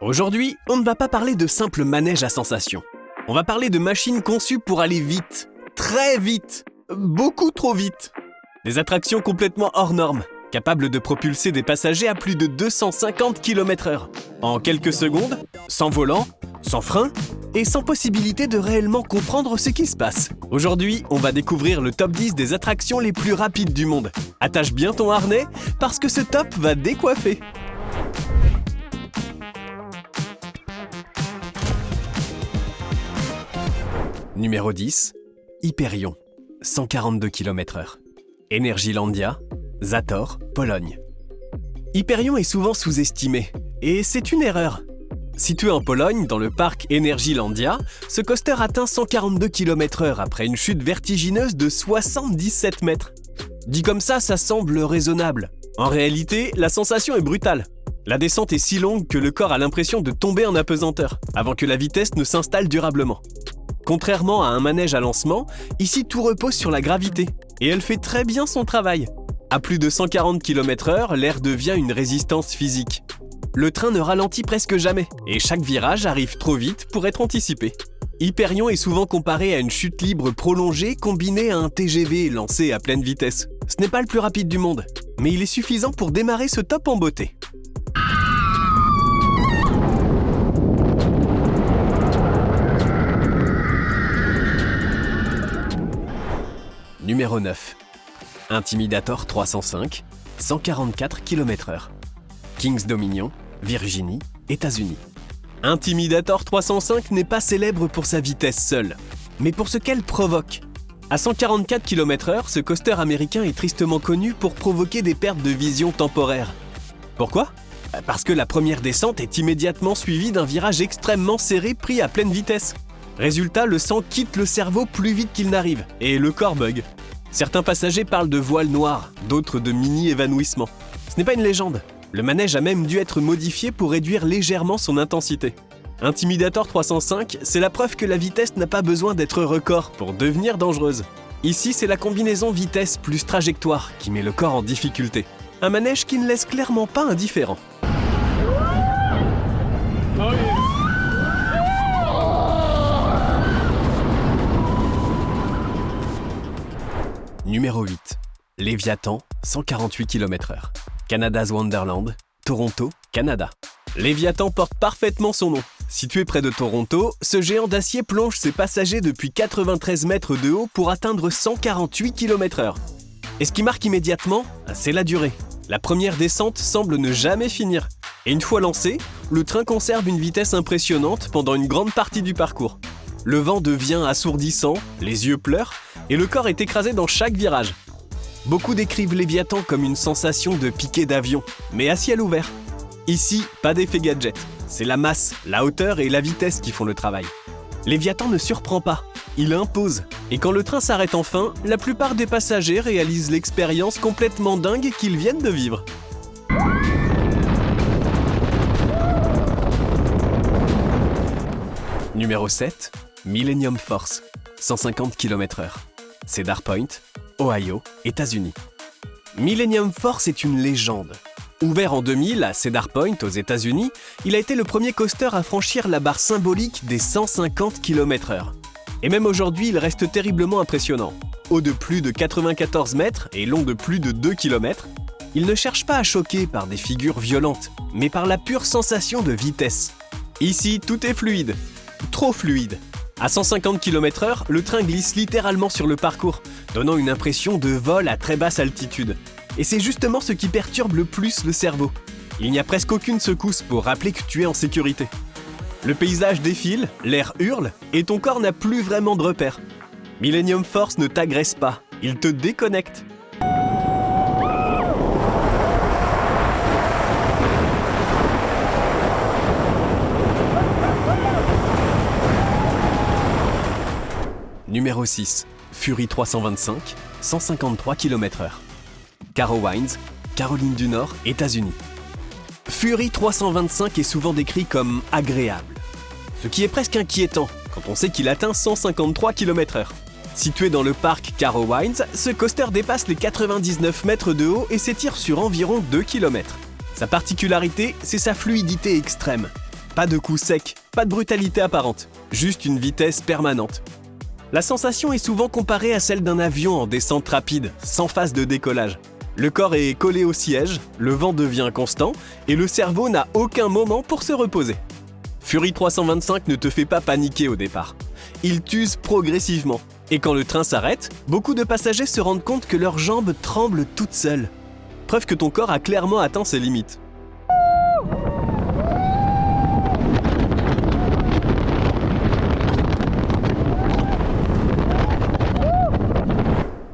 Aujourd'hui, on ne va pas parler de simples manèges à sensations. On va parler de machines conçues pour aller vite, très vite, beaucoup trop vite. Des attractions complètement hors normes, capables de propulser des passagers à plus de 250 km/h. En quelques secondes, sans volant, sans frein et sans possibilité de réellement comprendre ce qui se passe. Aujourd'hui, on va découvrir le top 10 des attractions les plus rapides du monde. Attache bien ton harnais, parce que ce top va décoiffer. Numéro 10, Hyperion, 142 km/h. Energylandia, Zator, Pologne. Hyperion est souvent sous-estimé, et c'est une erreur. Situé en Pologne, dans le parc Energylandia, ce coaster atteint 142 km/h après une chute vertigineuse de 77 mètres. Dit comme ça semble raisonnable. En réalité, la sensation est brutale. La descente est si longue que le corps a l'impression de tomber en apesanteur, avant que la vitesse ne s'installe durablement. Contrairement à un manège à lancement, ici tout repose sur la gravité, et elle fait très bien son travail. À plus de 140 km/h, l'air devient une résistance physique. Le train ne ralentit presque jamais, et chaque virage arrive trop vite pour être anticipé. Hyperion est souvent comparé à une chute libre prolongée combinée à un TGV lancé à pleine vitesse. Ce n'est pas le plus rapide du monde, mais il est suffisant pour démarrer ce top en beauté. Numéro 9. Intimidator 305, 144 km/h. Kings Dominion, Virginie, États-Unis. Intimidator 305 n'est pas célèbre pour sa vitesse seule, mais pour ce qu'elle provoque. À 144 km/h, ce coaster américain est tristement connu pour provoquer des pertes de vision temporaires. Pourquoi ? Parce que la première descente est immédiatement suivie d'un virage extrêmement serré pris à pleine vitesse. Résultat, le sang quitte le cerveau plus vite qu'il n'arrive, et le corps bug. Certains passagers parlent de voile noire, d'autres de mini-évanouissement. Ce n'est pas une légende. Le manège a même dû être modifié pour réduire légèrement son intensité. Intimidator 305, c'est la preuve que la vitesse n'a pas besoin d'être record pour devenir dangereuse. Ici, c'est la combinaison vitesse plus trajectoire qui met le corps en difficulté. Un manège qui ne laisse clairement pas indifférent. Numéro 8. Léviathan, 148 km/h. Canada's Wonderland, Toronto, Canada. Léviathan porte parfaitement son nom. Situé près de Toronto, ce géant d'acier plonge ses passagers depuis 93 mètres de haut pour atteindre 148 km/h. Et ce qui marque immédiatement, c'est la durée. La première descente semble ne jamais finir. Et une fois lancé, le train conserve une vitesse impressionnante pendant une grande partie du parcours. Le vent devient assourdissant, les yeux pleurent, et le corps est écrasé dans chaque virage. Beaucoup décrivent Léviathan comme une sensation de piqué d'avion, mais à ciel ouvert. Ici, pas d'effet gadget. C'est la masse, la hauteur et la vitesse qui font le travail. Léviathan ne surprend pas, il impose. Et quand le train s'arrête enfin, la plupart des passagers réalisent l'expérience complètement dingue qu'ils viennent de vivre. Numéro 7. Millennium Force, 150 km/h. Cedar Point, Ohio, États-Unis. Millennium Force est une légende. Ouvert en 2000 à Cedar Point, aux États-Unis, il a été le premier coaster à franchir la barre symbolique des 150 km/h. Et même aujourd'hui, il reste terriblement impressionnant. Haut de plus de 94 mètres et long de plus de 2 km, il ne cherche pas à choquer par des figures violentes, mais par la pure sensation de vitesse. Ici, tout est fluide. Trop fluide. À 150 km/h, le train glisse littéralement sur le parcours, donnant une impression de vol à très basse altitude. Et c'est justement ce qui perturbe le plus le cerveau. Il n'y a presque aucune secousse pour rappeler que tu es en sécurité. Le paysage défile, l'air hurle, et ton corps n'a plus vraiment de repères. Millennium Force ne t'agresse pas, il te déconnecte. Numéro 6. Fury 325, 153 km/h. Carowinds, Caroline du Nord, États-Unis. Fury 325 est souvent décrit comme agréable, ce qui est presque inquiétant quand on sait qu'il atteint 153 km/h. Situé dans le parc Carowinds, ce coaster dépasse les 99 mètres de haut et s'étire sur environ 2 km. Sa particularité, c'est sa fluidité extrême. Pas de coup sec, pas de brutalité apparente, juste une vitesse permanente. La sensation est souvent comparée à celle d'un avion en descente rapide, sans phase de décollage. Le corps est collé au siège, le vent devient constant et le cerveau n'a aucun moment pour se reposer. Fury 325 ne te fait pas paniquer au départ. Il t'use progressivement. Et quand le train s'arrête, beaucoup de passagers se rendent compte que leurs jambes tremblent toutes seules. Preuve que ton corps a clairement atteint ses limites.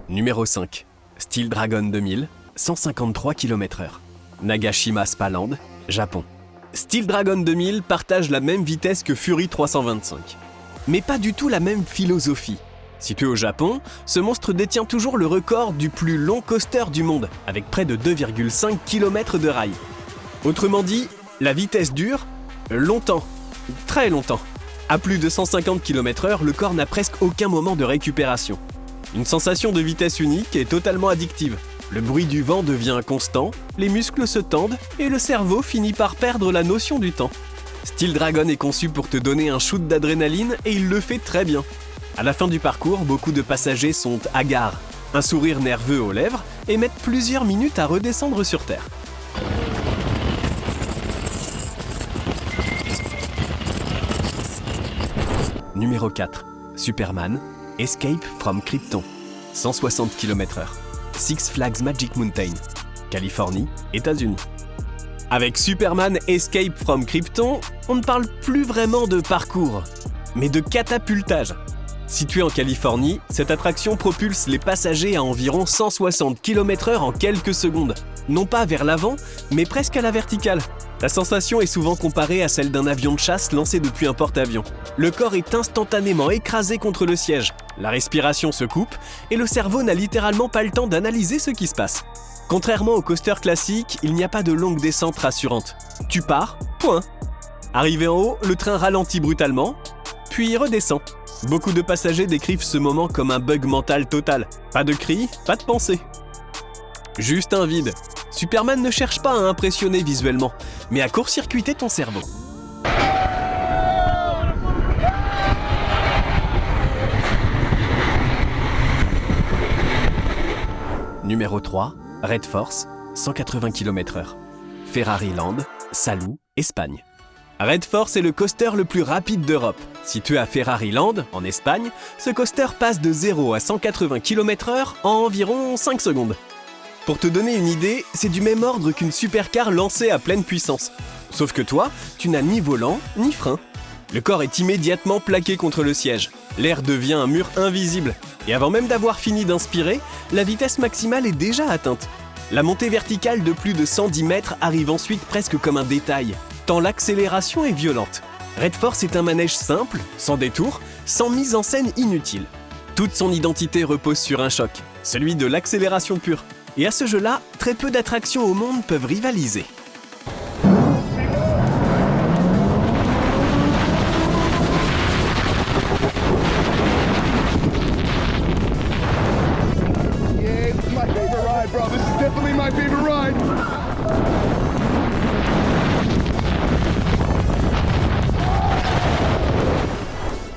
Numéro 5. Steel Dragon 2000, 153 km/h. Nagashima Spaland, Japon. Steel Dragon 2000 partage la même vitesse que Fury 325. Mais pas du tout la même philosophie. Situé au Japon, ce monstre détient toujours le record du plus long coaster du monde, avec près de 2,5 km de rails. Autrement dit, la vitesse dure longtemps, très longtemps. À plus de 150 km/h, le corps n'a presque aucun moment de récupération. Une sensation de vitesse unique et totalement addictive. Le bruit du vent devient constant, les muscles se tendent et le cerveau finit par perdre la notion du temps. Steel Dragon est conçu pour te donner un shoot d'adrénaline et il le fait très bien. À la fin du parcours, beaucoup de passagers sont hagards, un sourire nerveux aux lèvres et mettent plusieurs minutes à redescendre sur Terre. Numéro 4. Superman, Escape from Krypton, 160 km/h. Six Flags Magic Mountain, Californie, États-Unis. Avec Superman Escape from Krypton, on ne parle plus vraiment de parcours, mais de catapultage. Située en Californie, cette attraction propulse les passagers à environ 160 km/h en quelques secondes. Non pas vers l'avant, mais presque à la verticale. La sensation est souvent comparée à celle d'un avion de chasse lancé depuis un porte-avions. Le corps est instantanément écrasé contre le siège, la respiration se coupe et le cerveau n'a littéralement pas le temps d'analyser ce qui se passe. Contrairement au coaster classique, il n'y a pas de longue descente rassurante. Tu pars, point. Arrivé en haut, le train ralentit brutalement, puis redescend. Beaucoup de passagers décrivent ce moment comme un bug mental total. Pas de cris, pas de pensée. Juste un vide. Superman ne cherche pas à impressionner visuellement, mais à court-circuiter ton cerveau. Numéro 3, Red Force, 180 km/h. Ferrari Land, Salou, Espagne. Red Force est le coaster le plus rapide d'Europe. Situé à Ferrari Land, en Espagne, ce coaster passe de 0 à 180 km/h en environ 5 secondes. Pour te donner une idée, c'est du même ordre qu'une supercar lancée à pleine puissance. Sauf que toi, tu n'as ni volant, ni frein. Le corps est immédiatement plaqué contre le siège. L'air devient un mur invisible. Et avant même d'avoir fini d'inspirer, la vitesse maximale est déjà atteinte. La montée verticale de plus de 110 mètres arrive ensuite presque comme un détail, tant l'accélération est violente. Red Force est un manège simple, sans détour, sans mise en scène inutile. Toute son identité repose sur un choc, celui de l'accélération pure. Et à ce jeu-là, très peu d'attractions au monde peuvent rivaliser.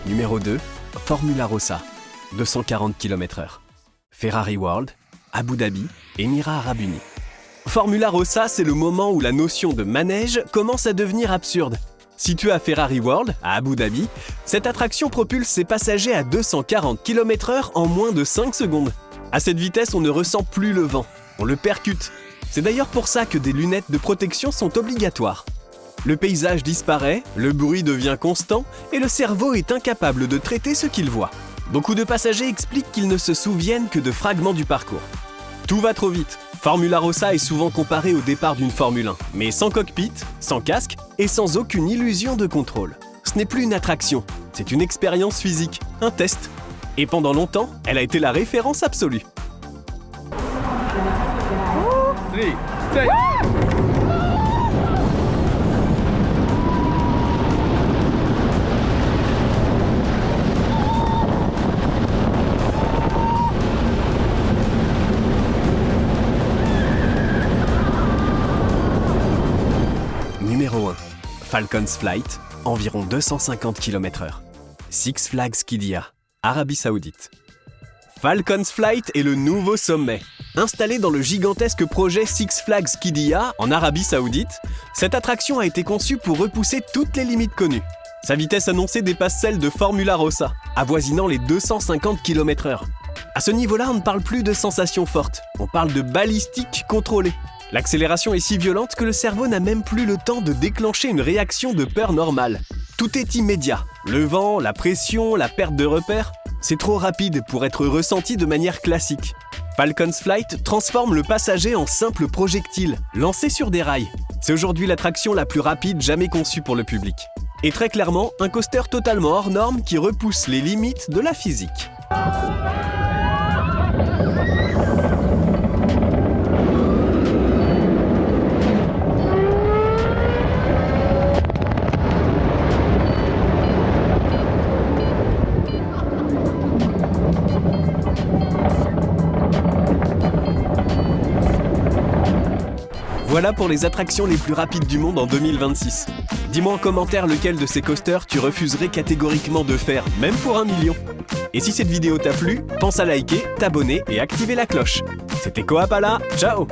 Numéro 2, Formula Rossa, 240 km/h. Ferrari World, Abu Dhabi, Émirats Arabes Unis. Formula Rossa, c'est le moment où la notion de manège commence à devenir absurde. Située à Ferrari World, à Abu Dhabi, cette attraction propulse ses passagers à 240 km/h en moins de 5 secondes. À cette vitesse, on ne ressent plus le vent, on le percute. C'est d'ailleurs pour ça que des lunettes de protection sont obligatoires. Le paysage disparaît, le bruit devient constant et le cerveau est incapable de traiter ce qu'il voit. Beaucoup de passagers expliquent qu'ils ne se souviennent que de fragments du parcours. Tout va trop vite. Formula Rossa est souvent comparé au départ d'une Formule 1, mais sans cockpit, sans casque et sans aucune illusion de contrôle. Ce n'est plus une attraction, c'est une expérience physique, un test. Et pendant longtemps, elle a été la référence absolue. Numéro 1. Falcon's Flight, environ 250 km/h. Six Flags Qiddiya, Arabie Saoudite. Falcon's Flight est le nouveau sommet. Installée dans le gigantesque projet Six Flags Qiddiya en Arabie Saoudite, cette attraction a été conçue pour repousser toutes les limites connues. Sa vitesse annoncée dépasse celle de Formula Rossa, avoisinant les 250 km/h. À ce niveau-là, on ne parle plus de sensations fortes, on parle de balistique contrôlée. L'accélération est si violente que le cerveau n'a même plus le temps de déclencher une réaction de peur normale. Tout est immédiat. Le vent, la pression, la perte de repères, c'est trop rapide pour être ressenti de manière classique. Falcon's Flight transforme le passager en simple projectile, lancé sur des rails. C'est aujourd'hui l'attraction la plus rapide jamais conçue pour le public. Et très clairement, un coaster totalement hors norme qui repousse les limites de la physique. Voilà pour les attractions les plus rapides du monde en 2026. Dis-moi en commentaire lequel de ces coasters tu refuserais catégoriquement de faire, même pour 1 million. Et si cette vidéo t'a plu, pense à liker, t'abonner et activer la cloche. C'était Koapala, ciao!